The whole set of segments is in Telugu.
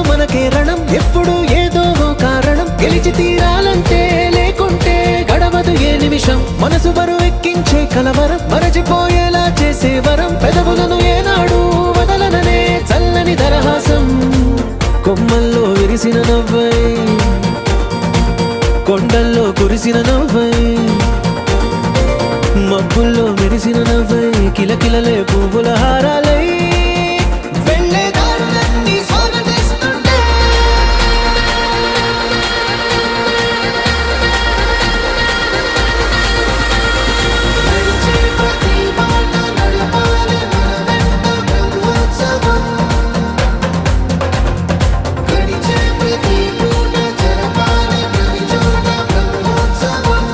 మనకే రణం, ఎప్పుడు ఏదో ఓ కారణం. గెలిచి తీరాలంటే లేకుంటే గడవదు ఏ నిమిషం. మనసు బరువెక్కించే కలవరం, మరచిపోయేలా చేసే వరం. పెదవులను ఏనాడు వదలననే చల్లని దరహాసం. కొమ్మల్లో విరిసిన నవ్వై, కొండల్లో కురిసిన నవ్వై, మబ్బుల్లో మెరిసిన నవ్వై, కిలకిలలే పువ్వుల హారాలై వెళ్ళే దారులన్నీ స్వాగతిస్తుంటే. నడిచే ప్రతి మాట నడపాలి మన వెంట బ్రహ్మోత్సవం. గడిచే ప్రతి పూట జరపాలి ప్రతి చోట బ్రహ్మోత్సవం.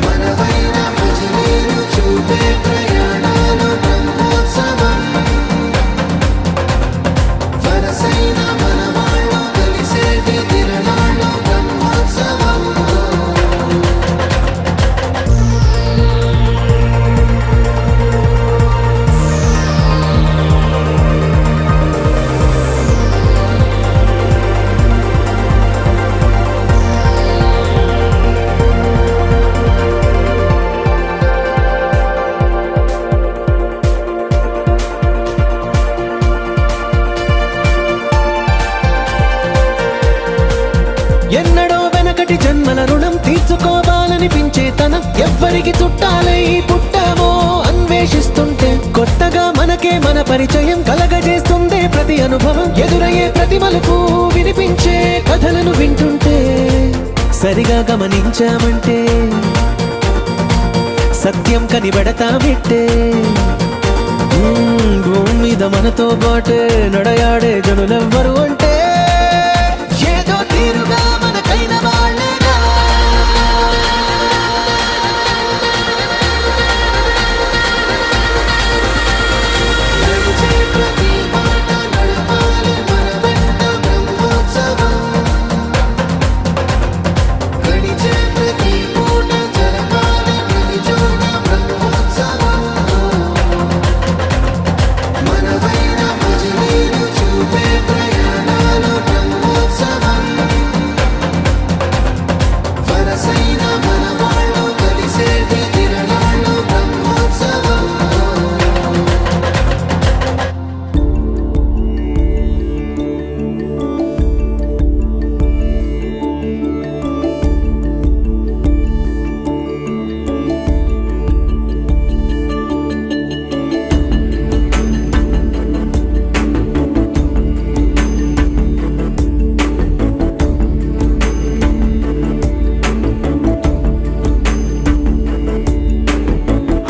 మనవైన భజనీలు చూపే ప్రయాణాలు బ్రహ్మోత్సవం. వరసైన మనవాళ్ళు కలిసేటి తిరణాలు బ్రహ్మోత్సవం. ఎన్నడో వెనకటి జన్మల రుణం తీర్చుకోవాలనిపించే తనం. ఎవ్వరికి చుట్టాలై పుట్టామో అన్వేషిస్తుంటే కొత్తగా మనకే మన పరిచయం కలగజేస్తుందే ప్రతి అనుభవం. ఎదురయ్యే ప్రతి మలుపు వినిపించే కథలను వింటుంటే సరిగా గమనించామంటే సత్యం కనిపెడతామిట్టే. భూమి మీద మనతో పాటే నడయాడే జనులెవ్వరు అంటే ఏదో తీరుగా మనకైన వాళ్ళేనా. నడిచే ప్రతి మాట నడపాలి మన వెంట బ్రహ్మోత్సవం. గడిచే ప్రతి పూట జరపాలి ప్రతి చోట బ్రహ్మోత్సవం. మనవైన భజనీలు చూపే ప్రయాణాలు బ్రహ్మోత్సవం. వరసైన మనవాళ్ళు కలిసేటి తిరణాలు బ్రహ్మోత్సవం.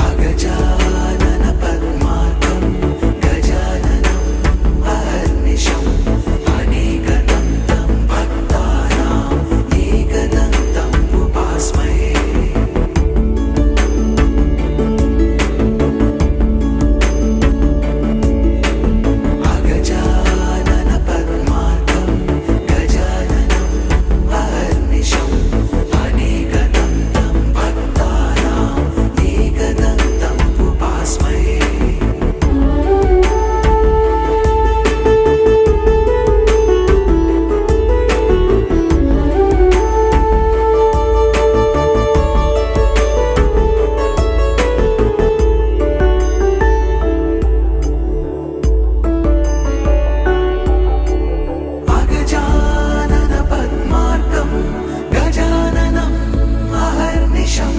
అగజానన పద్మార్కం గజాననం అహర్నిశం అనేకదంతం భక్తానాం ఏకదంతం ఉపాస్మహే. అగజానన పద్మార్కం గజాననం అహర్నిశం అనేకదంతం భక్తానాం ఏకదంతం ఉపాస్మహే. అగజానన పద్మార్కం గజాననం అహర్నిశం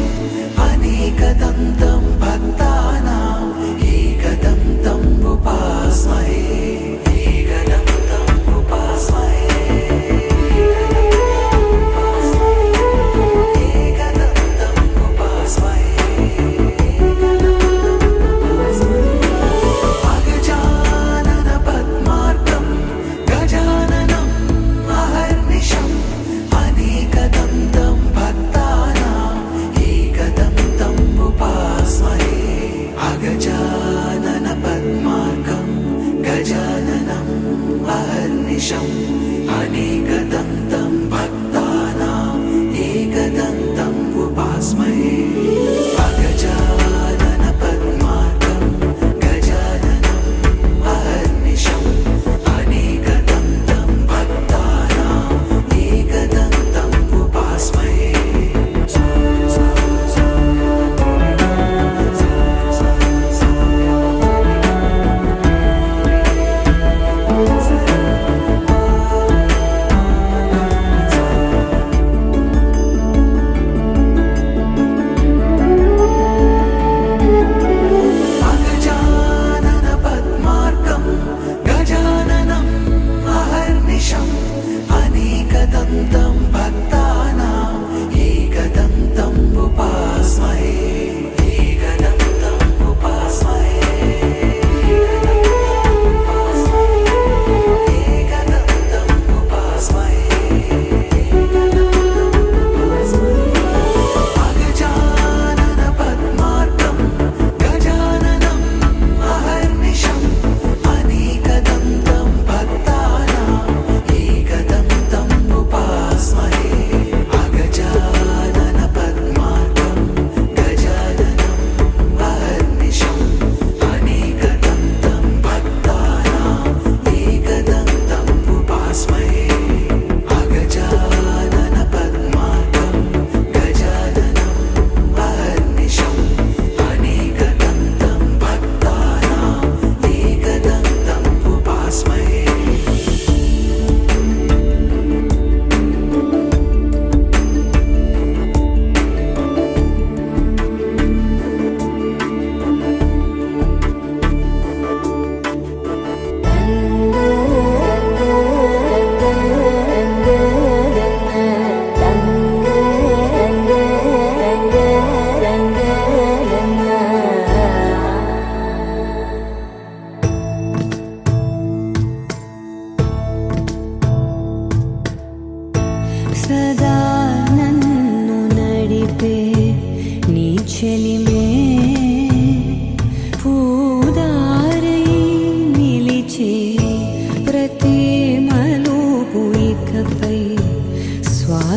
అనేకదంతం భక్తానాం ఏకదంతం ఉపాస్మహే. ఏకదంతం ఉపాస్మహే. ఏకదంతం ఉపాస్మహే. అగజానన పద్మార్కం గజాననం అహర్నిశం అనేకదంతం భక్తానాం ఏకదంతం ఉపాస్మహే. అగజానన పద్మార్కం గజాననం అహర్నిశం అనేకదంతం భక్తానాం ఏకదంతం ఉపాస్మహే. అగజానన పద్మార్కం గజాననం అహర్నిశం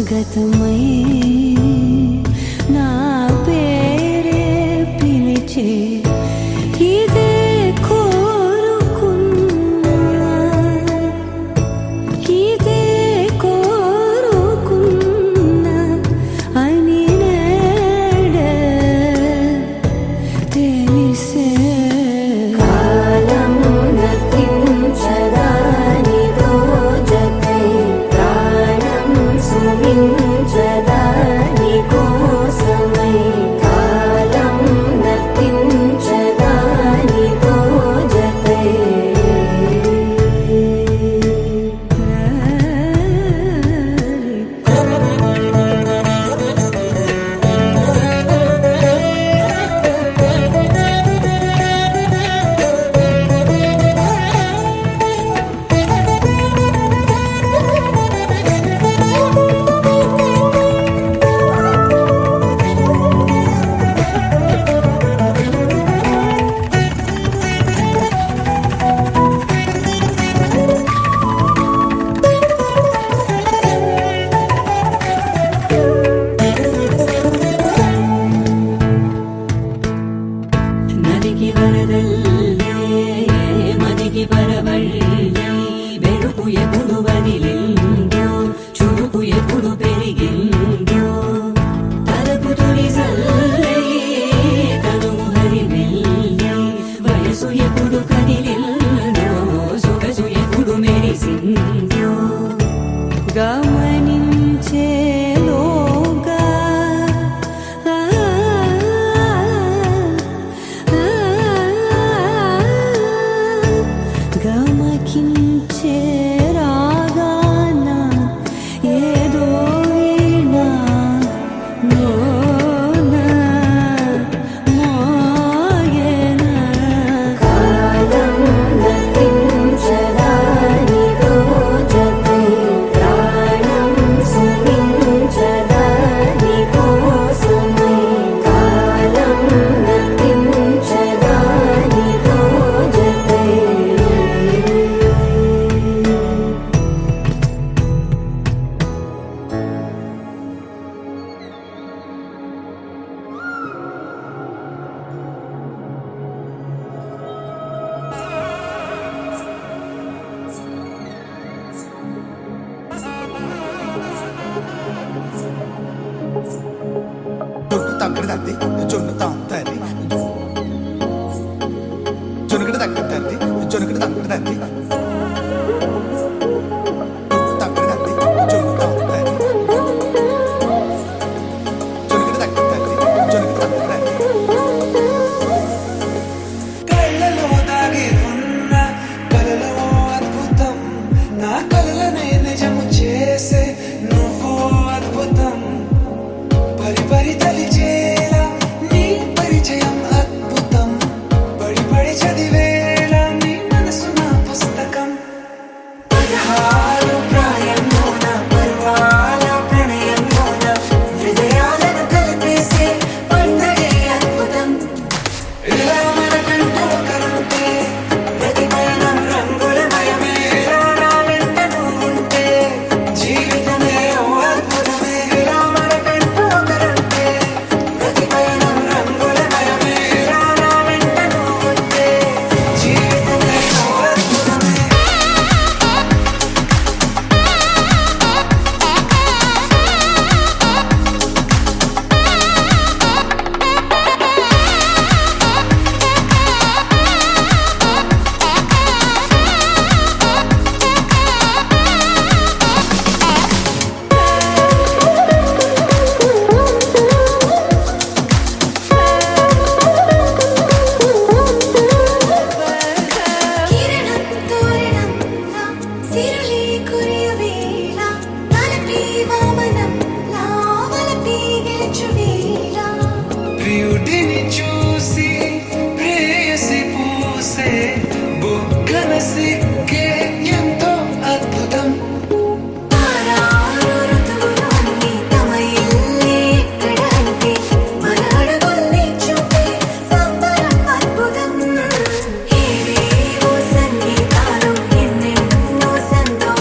స్వాగతమై నా పేరే పిలిచే ఇదే కోరుకున్నా ఇదే కోరుకున్నా అని నేడే తెలిసే కాలం నతించదాని దోజకై ప్రాణం సుమించదాని కోసమై కాలం నతించదాని దోజకై నదికి వరదల్లే మదికి పరవళ్ళే వెలుగు ఎప్పుడు వదిలిందో చురుకు ఎప్పుడు పెరిగిందో తలపు తొలి సల్లే తనువు హరిమెల్లే వయసు ఎప్పుడు కదిలిందో సొగసు ఎప్పుడు మెరిసిందో గమనించేలోగా గమకించే రాగాన ఏదో వీణ మోన మోయన కాలం నతించదాని దోజకై ప్రాణం సుమించదాని కోసమై కాలం నతించదాని దోజకై జొన్ను తగ్గడదండి జొన్ను తాగుతాది జొనుగడ తగ్గదండి జొనుగడ తగ్గడదండి తగ్గడదండి జొన్ను తాగుతాది జొనుగడ తగ్గదండి జొనుగడ తగ్గదండి కళ్ళలో దాగి ఉన్న కలలో అద్భుతం నా కలలనే నిజము చేసే నువ్వు అద్భుతం పరి పరి తలిచేలా నీ పరిచయం అద్భుతం పడి పడి చదివేలా నీ మనసు నా పుస్తకం 16 ప్రాయంలోన పర్వాల ప్రణయంలోన హృదయాలను కలిపేసే పండగే అద్భుతం ఇలా మనకంటూ ఒకరుంటే ప్రతి పయనం రంగులమయమే ఇలా నా వెంట నువ్వుంటే జీవితమే ఓ అద్భుతమే ఇలా మనకంటూ ఒకరుంటే ప్రతి పయనం రంగులమయమే ఇలా నా వెంట నువ్వుంటే జీవితమే ఓ అద్భుతమే కిరణం తోరణంలా సిరులి కురియవేళ తలపి వామనంలా వలపి గెలుచువేళ ప్రియుడిని చూసి ప్రేయసి పూసే బుగ్గన సిగ్గే ఎంతో అద్భుతం ఆరారు ఋతువులోని తమ ఇల్లే ఎక్కడంటే మన అడుగుల్ని చూపే సంబరం అద్భుతం ఏవేవో సంగీతాలు ఎన్నెన్నో సంతోషాలు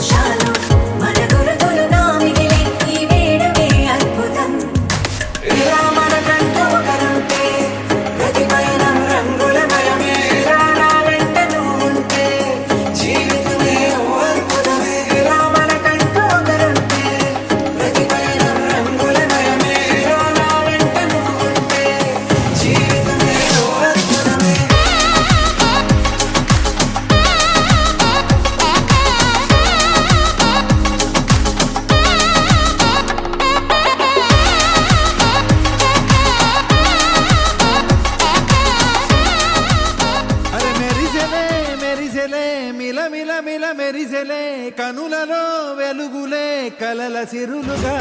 మెరిసెలే కనులలో వెలుగులే కలల సిరులుగా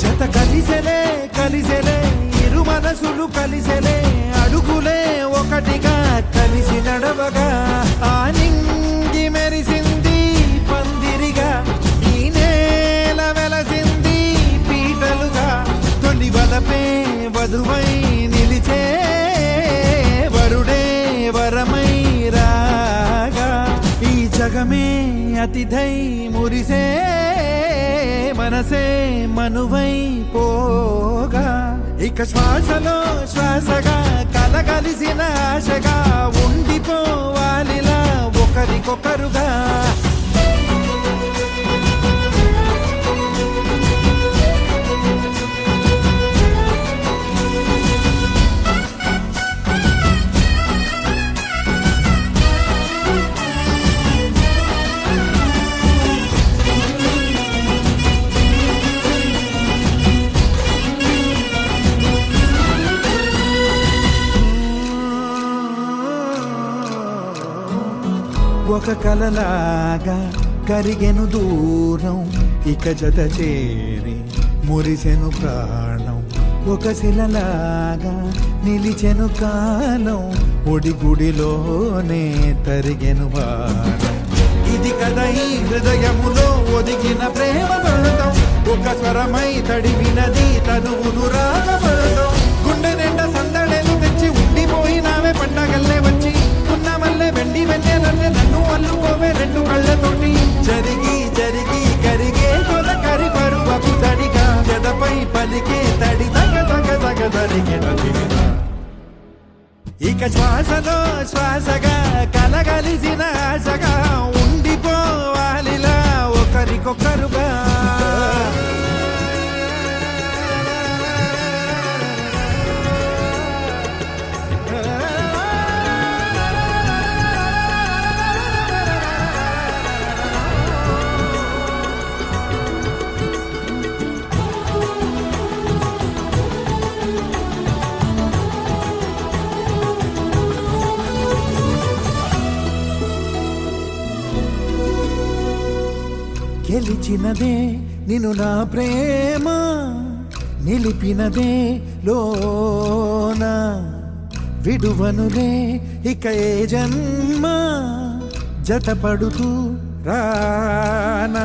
జత కలిసెలే కలిసెలే ఇరు మనసులు కలిసెలే అడుగులే ఒకటిగా కలిసి నడవగా ఆ నింగి మెరిసింది పందిరిగా ఈ నేల వెలసింది పీటలుగా తొలి వలపే వధువై నిలిచే వరుడే వరమై రాగా ఈ జగమే అతిథై మురిసే మనసే మనువై పోగా ఇక శ్వాసలో శ్వాసగా కలగలిసిన ఆశగా ఉండిపోవాలిలా ఒకరికొకరుగా ఒక కలలాగా కరిగెను దూరం ఇక జత చేరి మురిసెను ప్రాణం ఒక శిలలాగా నిలిచెను కాలం ఒడిగుడిలోనే తరిగెను వారం ఇది కదా ఈ హృదయములో ఒదిగిన ప్రేమ బంధం ఒక స్వరమై తడివినది తనువును రాగబంధం గుండె నిండా సందడేలు తెచ్చి ఉండిపోయినావే పండగల్లే వచ్చి ఉన్న మల్లె వెండి వెన్నెలల్లే నన్ను అల్లుకోవే రెండు కళ్ళతోటి జరిగి జరిగి కరిగే కొలకరి పరువపు తడిగా జదపై పలికే తడి తగ తగ తగ తరిగిన తిరిగా ఇక శ్వాసలో శ్వాసగా కలగలిసిన ఆశగా ఉండిపోవాలిలా ఒకరికొకరుగా గెలిచినదే నిన్ను నా ప్రేమ నిలిపినదే లోన విడువనులే ఇక ఏ జన్మ జతపడుతూ రానా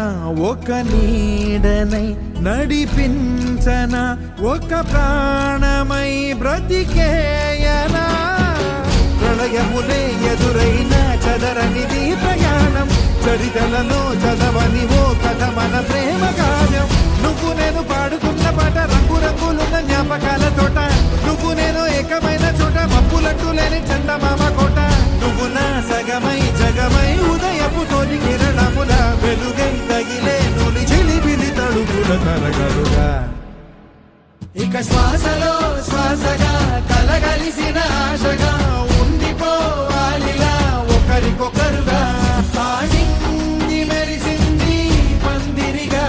ఒక నీడనై నడిపించన ఒక ప్రాణమై బ్రతికేయనా ప్రళయములే ఎదురైన చదరనిది ప్రయాణం చరితలలో చదవని ఓ కథ మన ప్రేమ కావ్యం నువ్వు నేను పాడుతున్న పాట రంగు రంగులున్న జ్ఞాపకాల తోట నువ్వు నేను ఏకమైన చోట మబ్బులంటూ లేని చందమామ కోట నువ్వు నా సగమై జగమై ఉదయపు తోటి కిరణముల వెలుగై తగిలే నూలి చిలిబిలి తడుగుల తరగలుగా ఇక శ్వాసలో శ్వాసగా కలగలిసిన ఆశగా ఉండిపోవాలిలా ఒకరికొకరుగా ఆడింది మెరిసింది పందిరిగా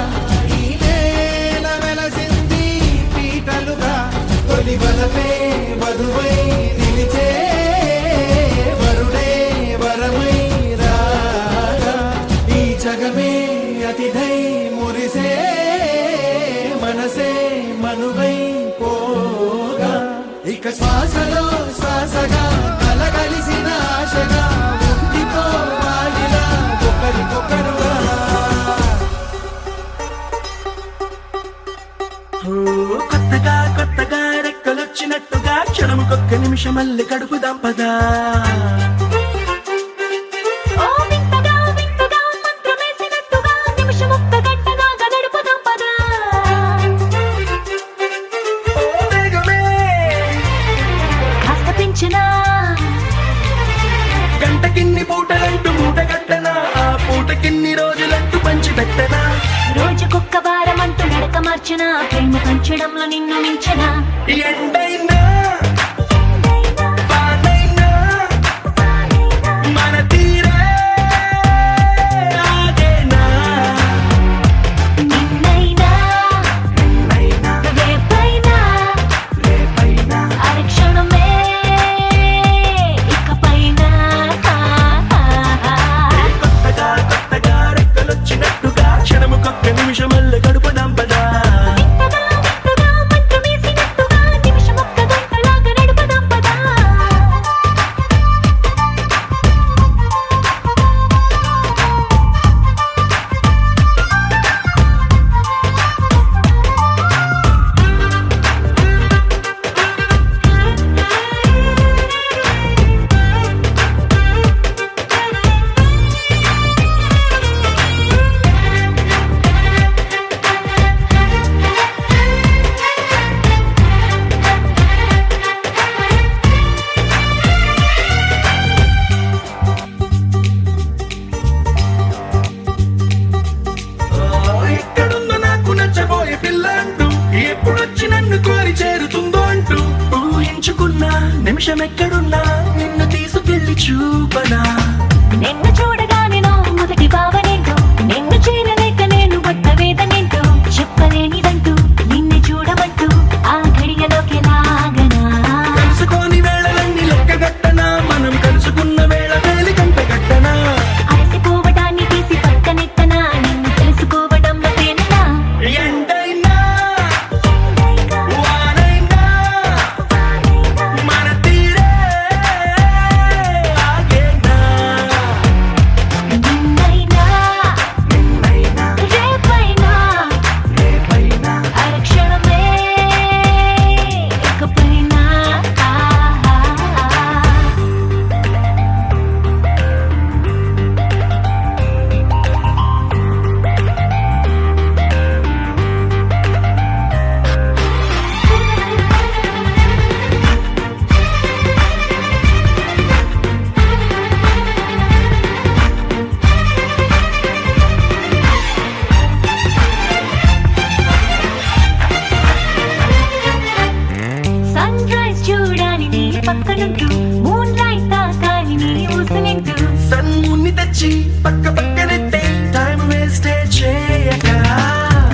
ఈ నేల వెలసింది పీటలుగా తొలి వలపే వధువై నిలిచే వరుడే వరమై రాగా ఈ జగమే అతిథై మురిసే మనసే మనువై పోగా ఇక శ్వాసలో శ్వాసగా కలగలిసిన ఆశగా ఉండిపోవాలిలా ఒకరికొకరుగా కొత్తగా కొత్తగా రెక్కలొచ్చినట్టుగా క్షణముకొక్క నిమిషం మళ్ళీ గడుపుదాం పదా ఓ వింతగా వింతగా మంత్రమేసినట్టుగా నిమిషమొక్క గంటగా గడుపుదాం పదా ఓ వేగమే కాస్త పెంచినా గంటకిన్ని పూటలంటూ మూటగట్టనా ఆ పూటకిన్ని రోజులంటూ పంచి పెట్టనా రోజుకొక్క వారం అంటూ నడక మార్చిన ప్రేమ పంచడంలో నిన్ను మించిన ఎండైనా వానైనా మన తీరే ఆగేనా నిన్నైనా రేపైనా నిమిషం ఎక్కడున్నా నిన్ను తీసుకెళ్ళి చూపనా నిన్ను చూడగానే నా మొదటి భావనేంటో, నిన్ను చేరలేక నేను పడ్డ వేదనేంటో, చెప్పలేనిదంటూ నిన్ను చూడమంటూ ఆ ఘడియలోకి లాగనా. కలుసుకోని వేళలన్నీ లెక్క గట్టనా, మనం కలుసుకున్న వేళ వేలి కంట గట్టనా. అలసిపోవటాన్ని తీసి పక్కనెత్తనా, నిన్ను తెలుసుకోవడంలో తేనెనా. ఎండైనా వానైనా మన తీరే ఆగేనా. నిన్నైనా రేపైనా అరక్షణమే ఇకపైనా. సన్ రైజ్ చూడాలి నీ పక్కనుంటూ, మూన్ లైట్ తాకాలి నీ ఊసనింటూ. సన్ముని తెచ్చి పక్క పక్కనెట్టే టైం వేస్ట్ చేయక.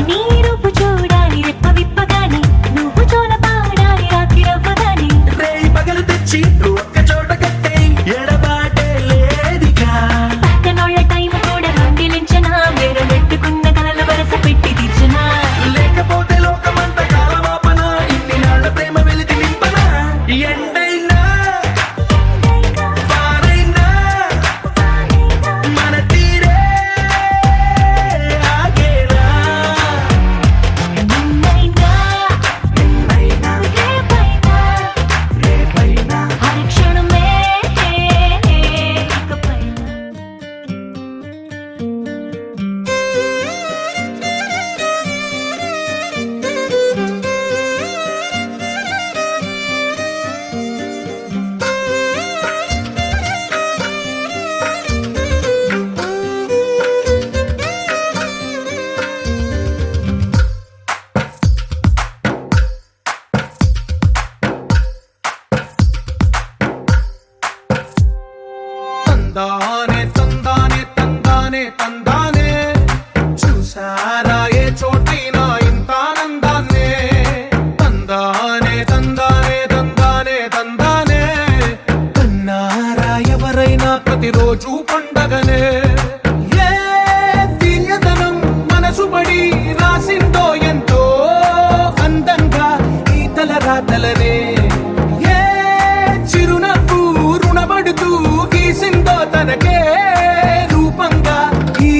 నీ రూపు చూడాలి రెప్ప విప్పగానే, నువ్వు జోల పాడాలి రాత్రి రవ్వగానే. రేయి పగలు తెచ్చి ఒక్క చోట కట్టే ఎడబాటే లేదిగా. పక్కనోళ్ళ టైం కూడా రొండిలించనా, వేరే పెట్టుకున్న కలలు వరస పెట్టి తీర్చనా. లేకపోతే లోకమంత కాలమాపన, ఇన్ని నాళ్ళ ప్రేమ వెలితి నింపనా. ఎండైనా వానైనా మన తీరే ఆగేనా. నిన్నైనా రేపైనా అరక్షణమే ఇకపైనా. తందానే తందానే తందానే తందానే, చూసారా ఏ చోటైనా ఇంత ఆనందాన్నే. తందానే తందానే తందానే తందానే, కన్నారా ఎవరైనా ప్రతిరోజు పండగనే. ఏ తీయదనం మనసు పడి రాసిందో ఎంతో అందంగా ఈ తల రాతలనే. ఏ చిరునవ్వు రుణపడుతూ గీసిందో తనకే రూపంగా ఈ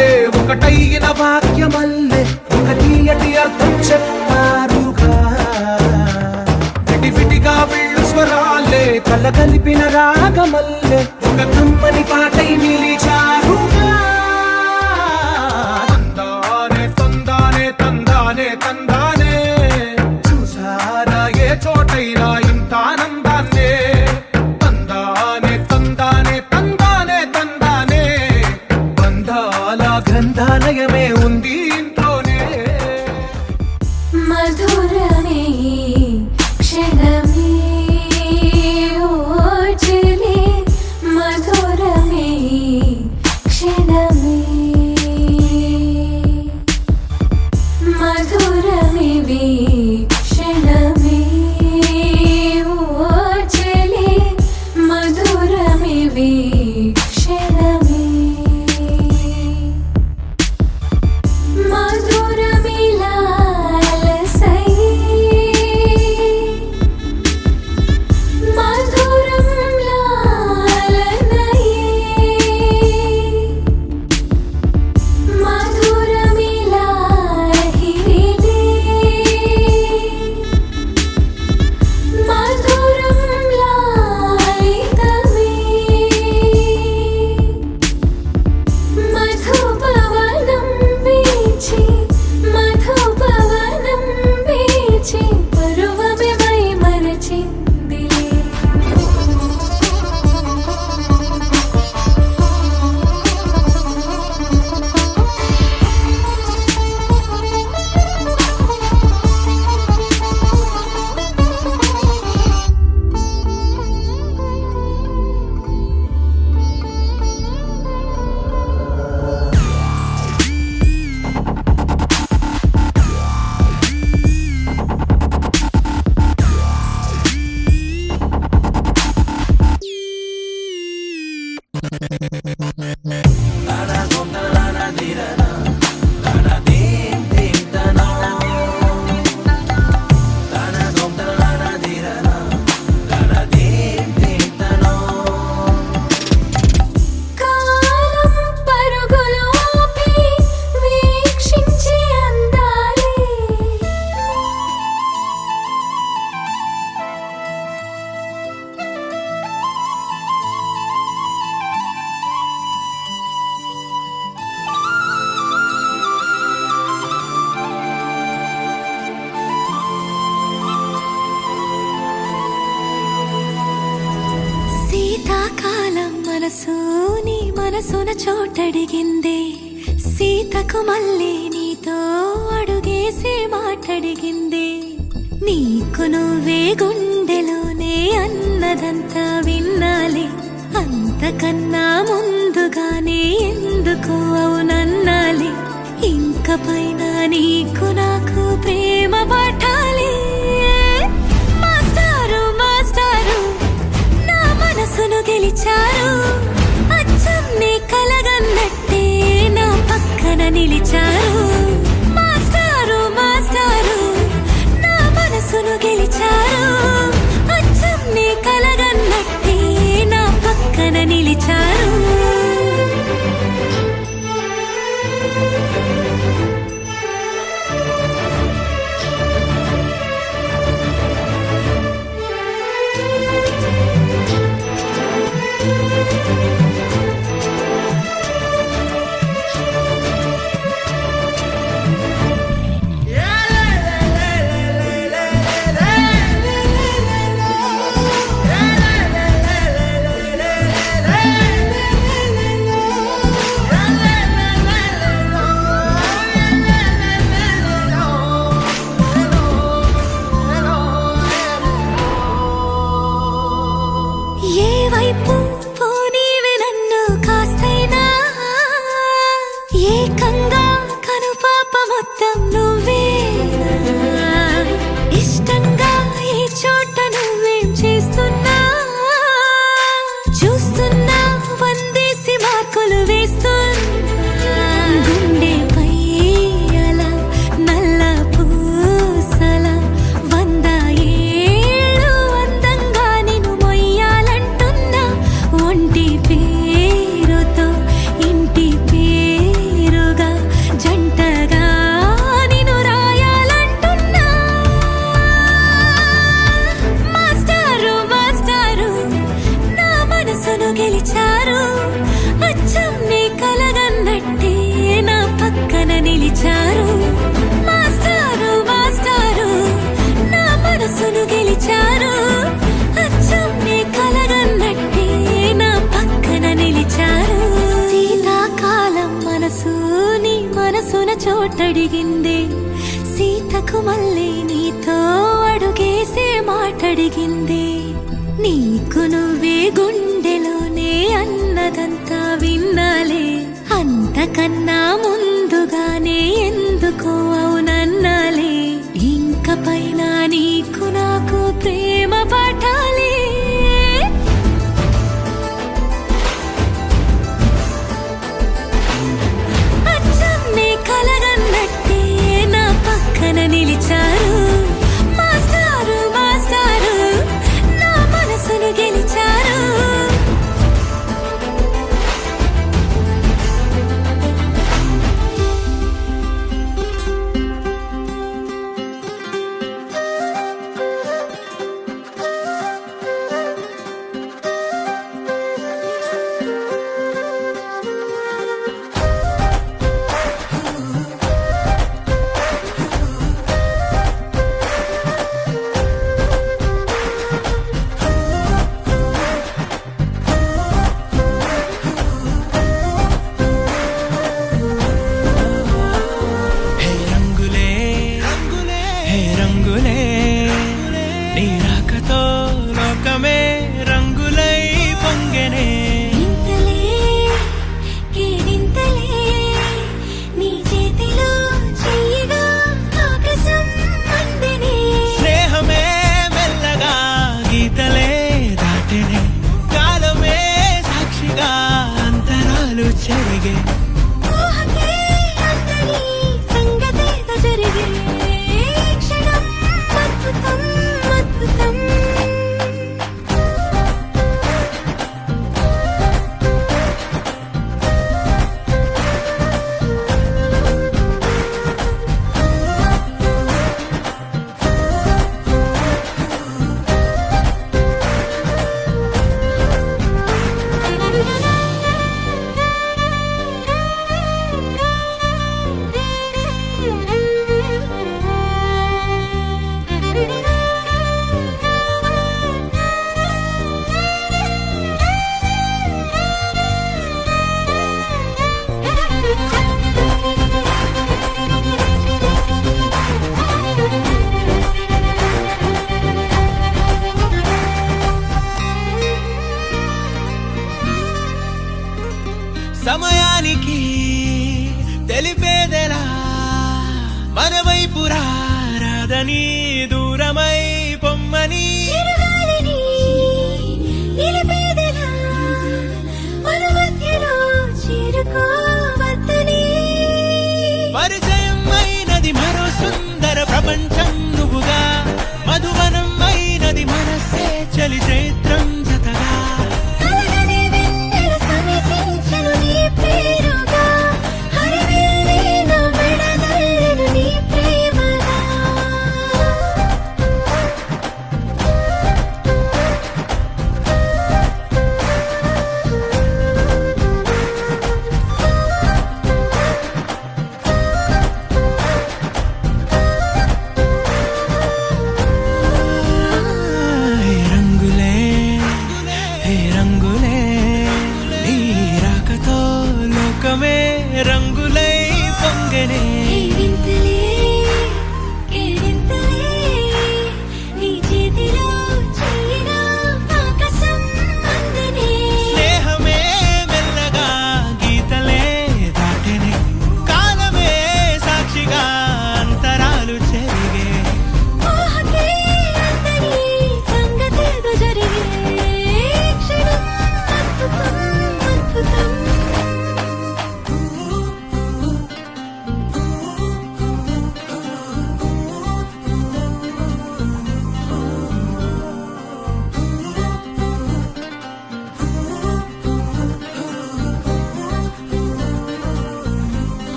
స్వరాలే ఒకటైన వాక్యమల్లే ఒక తీయటి అర్థం చెప్పారుగా. విడివిడిగా వీళ్ళు స్వరాలే కల కలిపిన రాగమల్లే ఒక కమ్మని పాటై నిలిచారుగా. తందానే తందానే తందానే తందానే చూసారా ఏ చోటైనా ఇంత ఆనందాన్నే. తందానే తందానే తందానే తందానే బంధాల గ్రంథాలయమే ఉంది ఇంట్లోనే. మధురమే క్షణమే ఓచలే మధురమే క్షణమే మధురమే క్షణమే ఓచలే మధురమే క్షణమే మధురమిలాలసై మధురం లాలనయే మధురమిలాహిరిలే మధురం లాలితమే మధుపవనం వీచి మధుపవనం వీచి పరువమే వై మరచిందిలే. కాలం పరుగులోపి వీక్షించే అందాలే శీతాకాలం మనసు నీ మనసున చోటడిగిందే. సీతకు మళ్ళీ నీతో అడుగేసి మాటడిగిందే. నీకు నువ్వే గుండెలోనే అన్నదంతా విన్నాలే. అంతకన్నా ముందుగానే ఎందుకు అవునన్నాలే. ఇంక పైన నీకు నాకు ప్రేమ పాఠాలే. మాస్టారు మాస్టారు నా మనసును గెలిచారు. అచ్చం నీ కలగన్నట్టే నా పక్కన నిలిచారు. మాస్టారు మాస్టారు నా మనసును గెలిచారు. అచ్చం నీ కలగన్నట్టే నా పక్కన నిలిచారు. ఏ వైపు పోనీవి నన్ను కాస్తైనా. ఏకంగా కనుపాప మొత్తం నువ్వే. ఇష్టంగా ఈ చోట నువ్వేం చేస్తున్నా. చూస్తున్నా వందేసి మార్కులు వేస్తున్నా. గుండెపై అలా నల్ల పూసల 100 ఏళ్ళు అందంగా నిన్ను మొయ్యాలంటున్నా. ఒంటి పేరుతో ఇంటి పేరు నిలిచారు మాస్టారు మాస్టారు నా మనసును గెలిచారు అచ్చం నే కలగన్నట్టే నా పక్కన నిలిచారు శీతాకాలం మనసు నీ మనసున చోటడిగిందే సీతకు మళ్ళీ నీతో అడుగేసే మాటడిగిందే నీకు నువ్వే గుండెలోనే అన్నదంతా విన్నాలే అంతకన్నా ముందుగానే ఎందుకో అవునన్నాలే ఇంక పైన నీకు నాకు ప్రేమ పాఠాలే అచ్చం నే కలగన్నట్టే నా పక్కన నిలిచారు మాస్టారు మాస్టారు నా మనసును గెలిచారు హే రంగులే హే రంగులే నీ రాకతో లోకమే రంగులై పొంగెనే ఇంతలే కేడింతలే నీ చేతిలో చెయ్యగా ఆకాశం అందెనే స్నేహమే మెల్లగా గీతలే దాటెనే కాలమే సాక్షిగా అంతరాలు చెరిగే ఊహకే అందని సంగతేదో జరిగే ఈ క్షణం అద్భుతం అద్భుతం సమయానికి తెలిపేదెలా మన వైపు రాదని దూరమై పొమ్మని చిరుగాలిని నిలిపేదెలా మన మధ్యలో చేరుకోవద్దని పరిచయం అయినది మరో సుందర ప్రపంచం నువ్వుగా మధువనం అయినది మనసే చలి చైత్రం జతగా కలగని వెన్నెల సమీపించెను నీ పేరుగా హరివిల్లే నా మెడదల్లెను నీ ప్రేమగా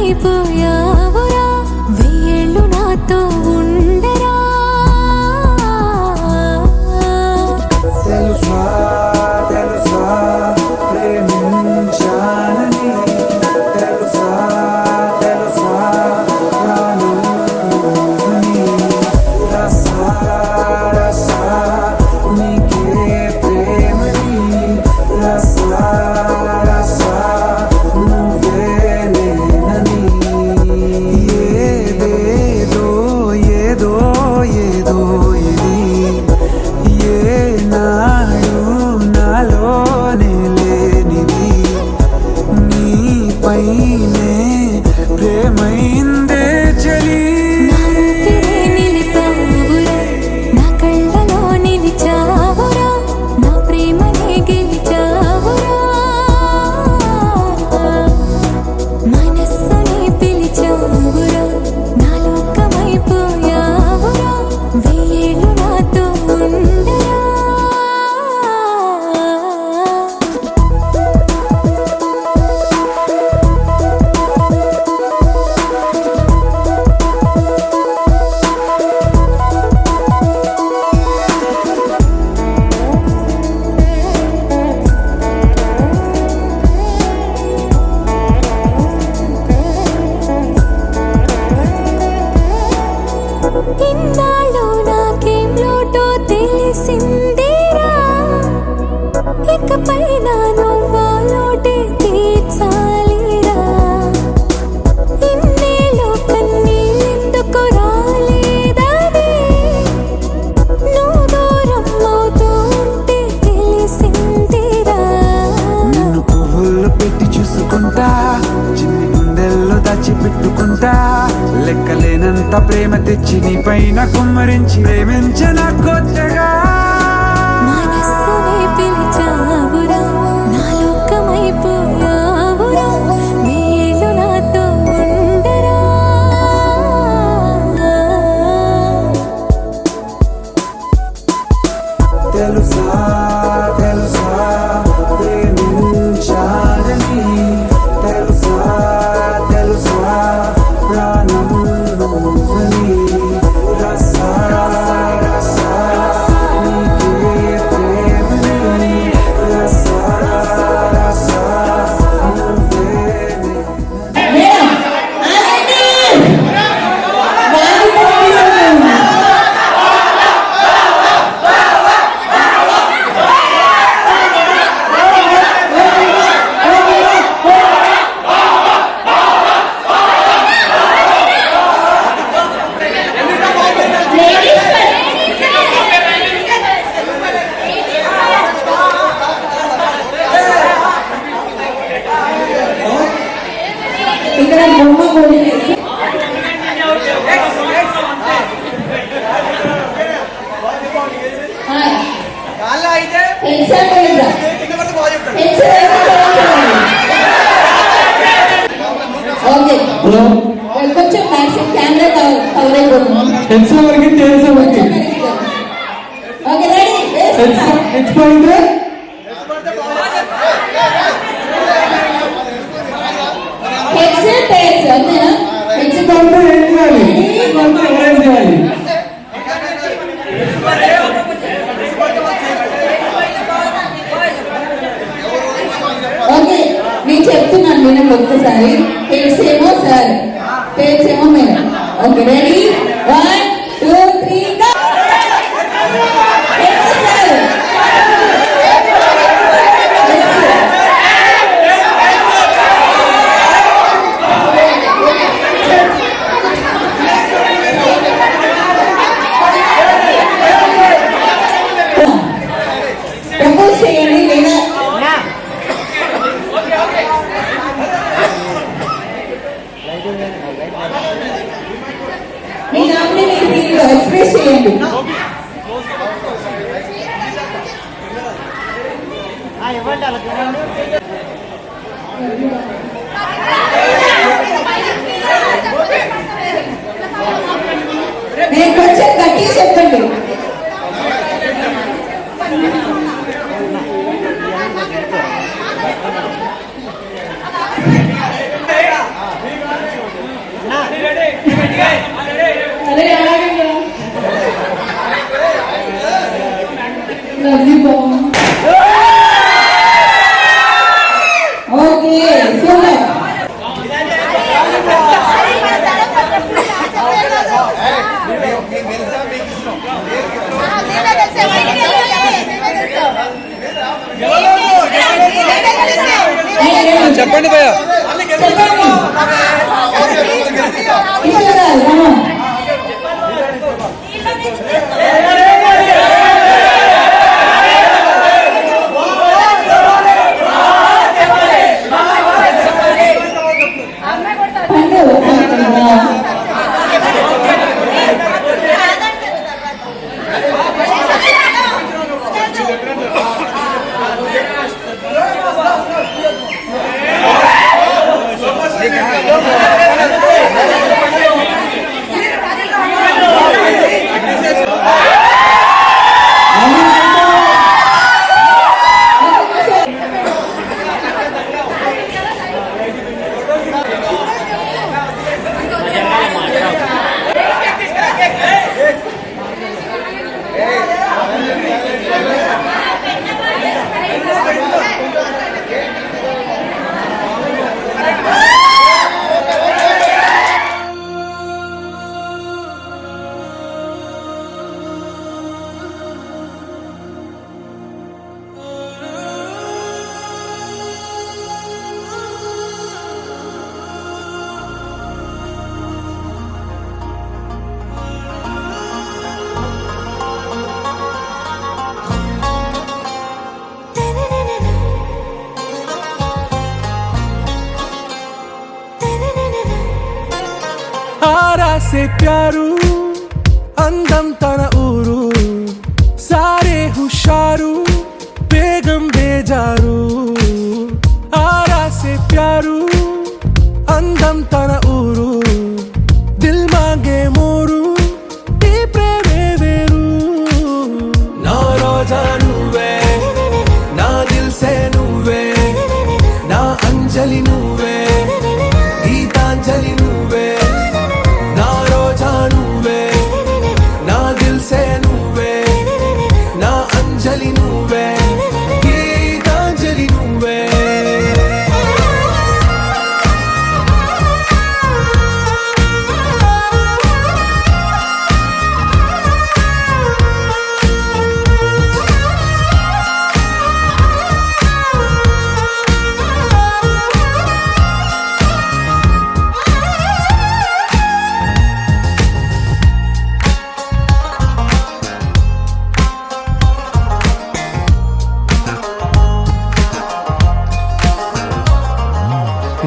లోకమైపోయావురా వెయ్యేళ్ళు నాతో ఉండరా తెలుసా తెలుసా ప్రేమించాలని తెలుసా తెలుసా ప్రాణం నువ్వని రసా రసా నీకే ప్రేమని రసా రసా నువ్వే నేనని ఏదేదో ఏదో ఏదో ఇది ఏనాడు నాలోనే లేనిది నీపైనే ప్రేమైందే చలి నా ఊపిరే నిలిపావురా నా కళ్ళలో నిలిచావురా నా ప్రేమనే గెలిచావురా మనస్సుని పిలిచావురా నా లోకమైపోయావురా వెయ్యేళ్ళు నాతో ఉండరా ఇన్నాళ్ళు నాకేం లోటో తెలిసిందేరా ఇకపై నా నువ్వా లోటే తీర్చాలిరా ఇన్నేళ్ళు కన్నీళ్ళెందుకు రాలేదని నువ్వు దూరం అవుతూ ఉంటే తెలిసిందేరా నిన్ను పువ్వుల్లో పెట్టి చూసుకుంటా చిన్ని గుండెల్లో దాచిపెట్టుకుంటా లెక్కలేనంత ప్రేమ తెచ్చి నీ పైన కుమ్మరించి ప్రేమించిన కొత్తగా మనస్సునే పిలిచావురా నా లోకమైపోయావురా వేళ్ళు నాతో ఉండరా తెలుసా తెలుసా ప్రేమించాలని తెలుసా తెలుసా ప్రాణం నువ్వని రసా రసా నీకే ప్రేమని రసా రసా నువ్వే ఇక్కడ బొమ్మ కూడా ఓకే కొంచెం మ్యాక్సిమం కెమెరా కవర్ అయిపోతుంది ఓకే రెడీ హెడ్స్ టైల్స్ అంతేనా హెడ్స్ ఓకే నేను చెప్తున్నాను వినండి ఒక్కసారి హెడ్స్ ఏమో సార్ టైల్స్ ఏమో madam okay ready 1 2 3 go heads sir propose చేయండి లేదా మీ నామినీ మీ ఫీల్ ఎక్స్ప్రెస్ చేయండి నేను కొంచెం గట్టిగా చెప్పండి కిషోర్ రామా आरा से प्यारू అందం తన ఊరు సారే హుషారు బేగం బేజారు ఆరా సే ప్యారు అందం తన ఊరు దిల్ మాంగే మోరు ఈ ప్రేమే వేరు నా రోజా నువ్వే నా దిల్ సే నువ్వే నా అంజలి నువ్వే గీతాంజలి నువ్వే నా రోజా నువ్వే నా దిల్ సే నువ్వే నా అంజలి నువ్వే గీతాంజలి నువ్వే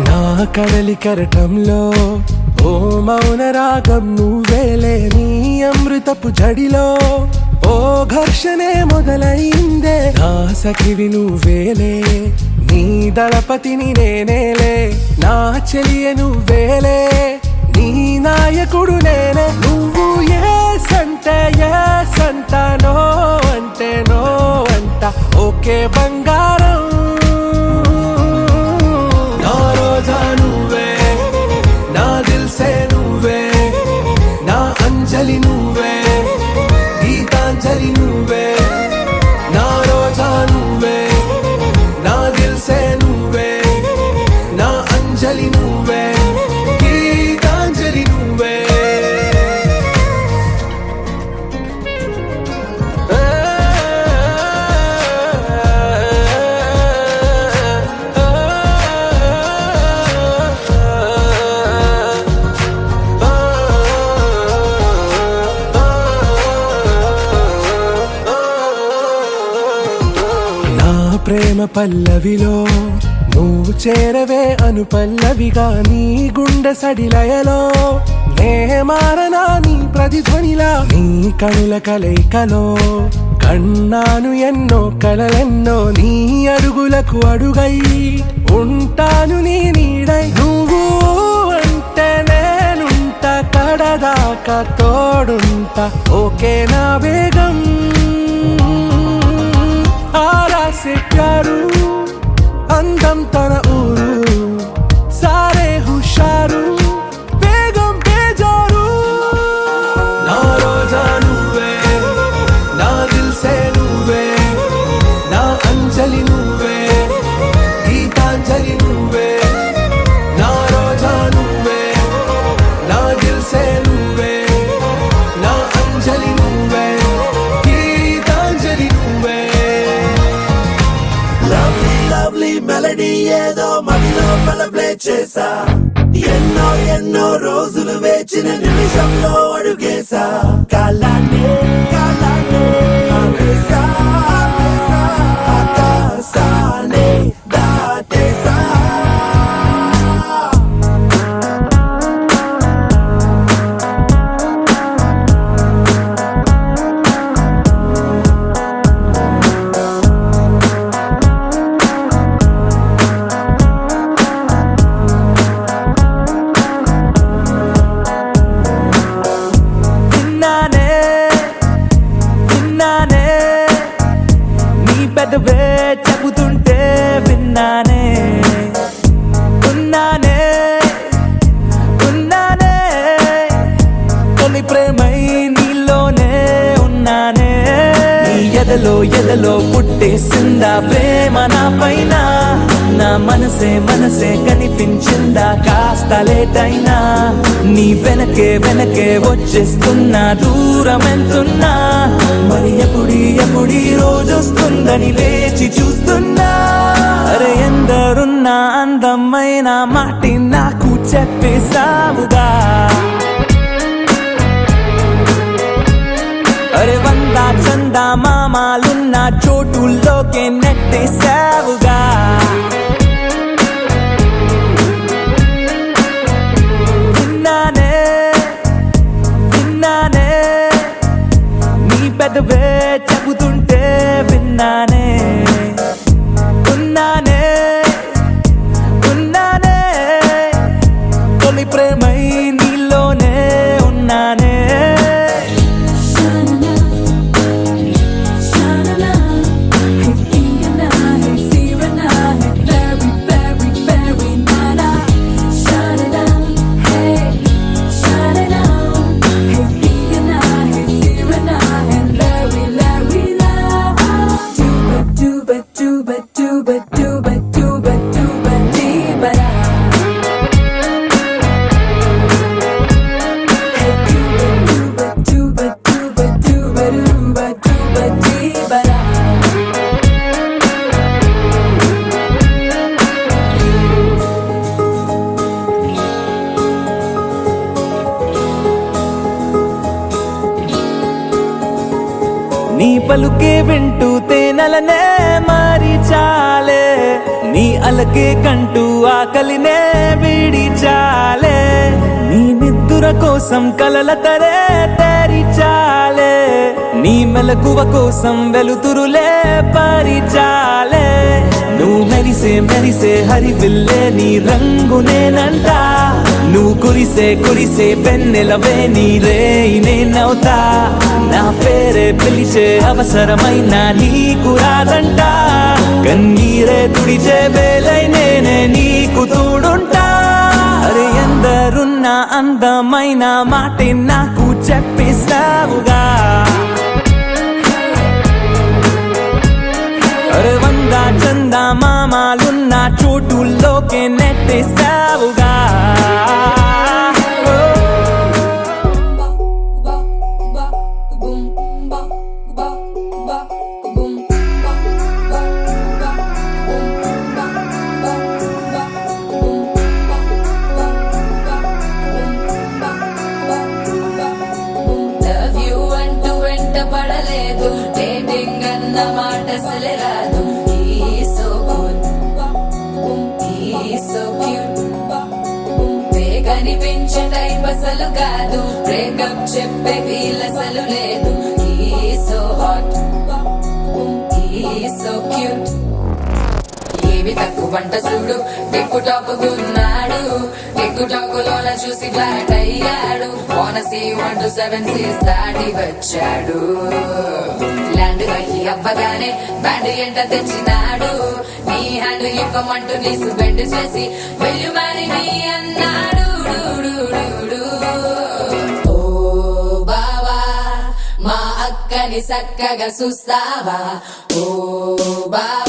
నా కడలి కరటంలో ఓ మౌన రాగం నువ్వేలే నీ అమృతపు జడిలో ఓ ఘర్షణే మొదలైందే నా సఖివి నువ్వేలే నీ దళపతిని నేనేలే నా చెలియ నువ్వేలే నీ నాయకుడు నేనే నువ్వు ఏ సంట నో అంటే నో అంట ఓకే బంగారం నా రోజా నువ్వే నా దిల్ సే నువ్వే నా అంజలి నువ్వే గీతాంజలి నువ్వే నా రోజా నువ్వే నా దిల్ సే నువ్వే నా అంజలి నువ్వే గీతాంజలి నువ్వే ప్రేమ పల్లవిలో నువ్వు చేరవే అను పల్లవిగా నీ గుండె సడిలయలో నే మారనా నీ ప్రతిధ్వనిలా నీ కనుల కలయికలో కన్నాను ఎన్నో కలలెన్నో నీ అడుగులకు అడుగై ఉంటాను నీ నీడై నువ్వు అంటే నేనుంట కడదాకా తోడుంట ఓకే నా బేగం ఆరా సే ప్యారు అందం తన ఊరు సారే హుషారు బేగం బేజారు నా రోజా నువ్వే నా దిల్ సే నువ్వే నా అంజలి నువ్వే గీతాంజలి నువ్వే నా రోజా నువ్వే నా దిల్ సే నువ్వే నా అంజలి నువ్వే గీతాంజలి నువ్వే లవ్లీ మెలడీ ఏదో మదిలో ఇవాళ ప్లే చేసా ఎన్నో ఎన్నో రోజులు వేచిన నిమిషంలో అడుగేసా కాలాన్ని ఆపేసా, ఆకాశాన్ని దాటేసా. పెదవే చెబుతుంటే విన్నానే ఉన్నానే తొలి ప్రేమై నీలోనే ఉన్నానే నీ ఎదలో పుట్టేసిందా ప్రేమ నా పైన నా మనసే కనిపించిందా కాస్త లేటైనా నీ వెనకే వచ్చేస్తున్నా దూరం ఎంతున్నా మరి ఎప్పుడీ రోజొస్తుందని వేచి చూస్తున్నా అరే ఎందరున్నా అందమైన మాటి నాకు చెప్పేసావుగా అరే వంద చందా మామాలున్న చోటుల్లోకే నెట్టేసావుగా విన్నానే నీ పెదవే చెబుతుంటే విన్నానే ఉన్నానే తొలి ప్రేమై నీలోనే ఉన్నానే నీ పలుకే వింటూ తేనెలనే మారి చాలే నీ అలకే కంటూ ఆకలినే వీడి చాలే నీ నిద్దుర కోసం కలల తరే తేరి చాలే నీ మెలకువ కోసం వెలుతురులే పరిచాలే నువ్వు మెరిసే హరివిల్లే నీ రంగు నేనంట నువ్వు కురిసే పెన్నెలవే నీ రేయి నేనవుతా నా పేరే పిలిచే అవసరమైన నీకు రాదంట కన్నీరే తుడిచే వేలై నేనే నీకు తోడుంటా అరే ఎందరున్న అందమైన మాటే నాకు చెప్పేసావుగా అరే వంద చందా మామాలున్న చోటుల్లోకే నెట్టేసావుగా పడలేదు డేటింగ్ అన్న మాట అసలే రాదు సో క్యూట్ కనిపించే టైప్ అసలు కాదు బ్రేకప్ చెప్పే వీల్ అసలు లేదు సో హాట్ సో క్యూట్ ఏవి తక్కువ వంట చూడు టిక్కు టాక్ ఉన్నాడు టిక్కు టాక్ లోన చూసి ఫ్లాట్ అయ్యాడు వానసీ 1 to 7 సీస్ దాటి వచ్చాడు ల్యాండ్ అయ్యి అవ్వగానే బ్యాండ్ ఎంట తెచ్చినాడు నీ హ్యాండ్ ఇవ్వమంటూ నీసు బెండ్ చేసి వెళ్ళు మరి నీ అన్నాడు ఓ బావా మా అక్కని చక్కగా చూస్తావా ఓ బావా